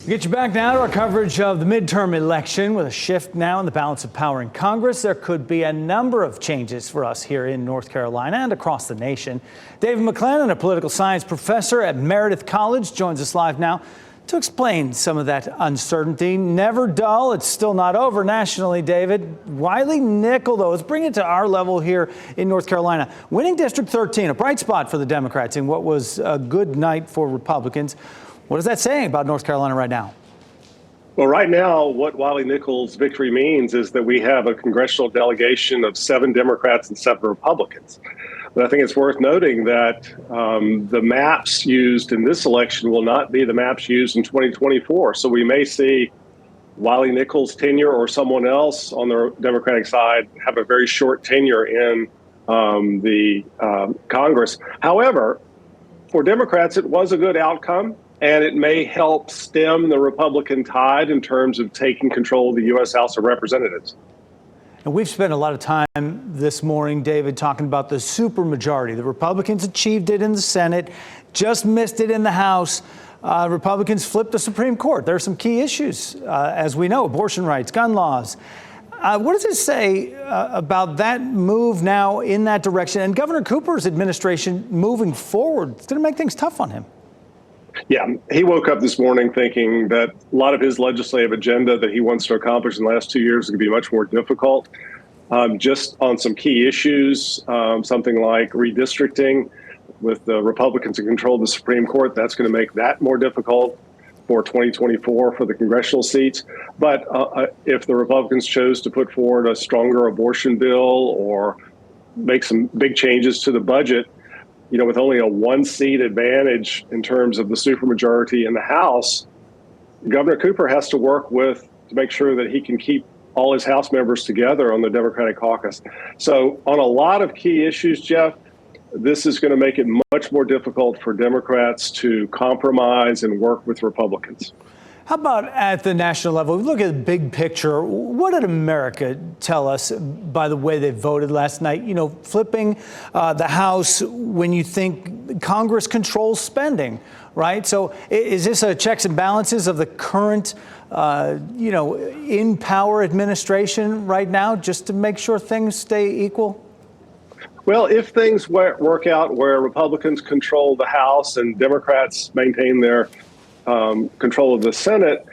We get you back now to our coverage of the midterm election. With a shift now in the balance of power in Congress, there could be a number of changes for us here in North Carolina and across the nation. David McLennan, a political science professor at Meredith College, joins us live now to explain some of that uncertainty. Never dull. It's still not over nationally, David. Wiley Nickel, though, let's bring it to our level here in North Carolina. Winning District 13, a bright spot for the Democrats in what was a good night for Republicans. What is that saying about North Carolina right now? Well, right now, what Wiley Nickel's victory means is that we have a congressional delegation of 7 Democrats and 7 Republicans. But I think it's worth noting that the maps used in this election will not be the maps used in 2024. So we may see Wiley Nickel's tenure or someone else on the Democratic side have a very short tenure in the Congress. However, for Democrats, it was a good outcome. And it may help stem the Republican tide in terms of taking control of the U.S. House of Representatives. And we've spent a lot of time this morning, David, talking about the supermajority. The Republicans achieved it in the Senate, just missed it in the House. Republicans flipped the Supreme Court. There are some key issues, as we know, abortion rights, gun laws. What does it say about that move now in that direction? And Governor Cooper's administration moving forward, it's going to make things tough on him. Yeah, he woke up this morning thinking that a lot of his legislative agenda that he wants to accomplish in the last 2 years is going to be much more difficult. Just on some key issues, something like redistricting with the Republicans in control of the Supreme Court, that's going to make that more difficult for 2024 for the congressional seats. But if the Republicans chose to put forward a stronger abortion bill or make some big changes to the budget, you know, with only a 1-seat advantage in terms of the supermajority in the House, Governor Cooper has to work to make sure that he can keep all his House members together on the Democratic caucus. So on a lot of key issues, Jeff, this is going to make it much more difficult for Democrats to compromise and work with Republicans. How about at the national level? We look at the big picture. What did America tell us by the way they voted last night? You know, flipping the House when you think Congress controls spending, right? So is this a checks and balances of the current, in power administration right now, just to make sure things stay equal? Well, if things work out where Republicans control the House and Democrats maintain their control of the Senate,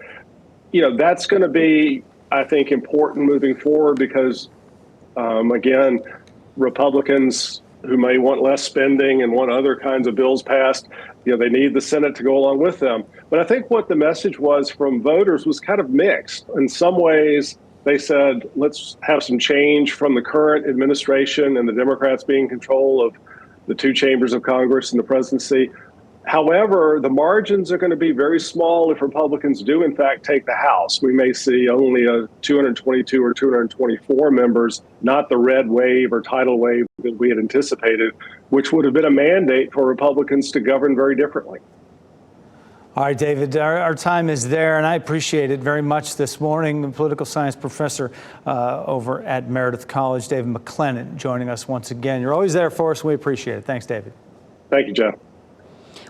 you know, that's going to be, I think, important moving forward because, again, Republicans who may want less spending and want other kinds of bills passed, you know, they need the Senate to go along with them. But I think what the message was from voters was kind of mixed. In some ways, they said, let's have some change from the current administration and the Democrats being in control of the 2 chambers of Congress and the presidency. However, the margins are going to be very small if Republicans do, in fact, take the House. We may see only a 222 or 224 members, not the red wave or tidal wave that we had anticipated, which would have been a mandate for Republicans to govern very differently. All right, David, our time is there, and I appreciate it very much this morning. The political science professor over at Meredith College, David McLennan, joining us once again. You're always there for us, and we appreciate it. Thanks, David. Thank you, Jeff.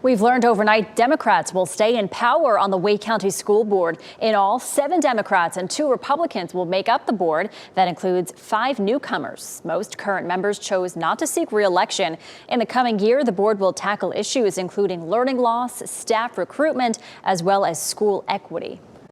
We've learned overnight Democrats will stay in power on the Wake County School Board. In all, 7 Democrats and 2 Republicans will make up the board. That includes 5 newcomers. Most current members chose not to seek re-election. In the coming year, the board will tackle issues including learning loss, staff recruitment, as well as school equity.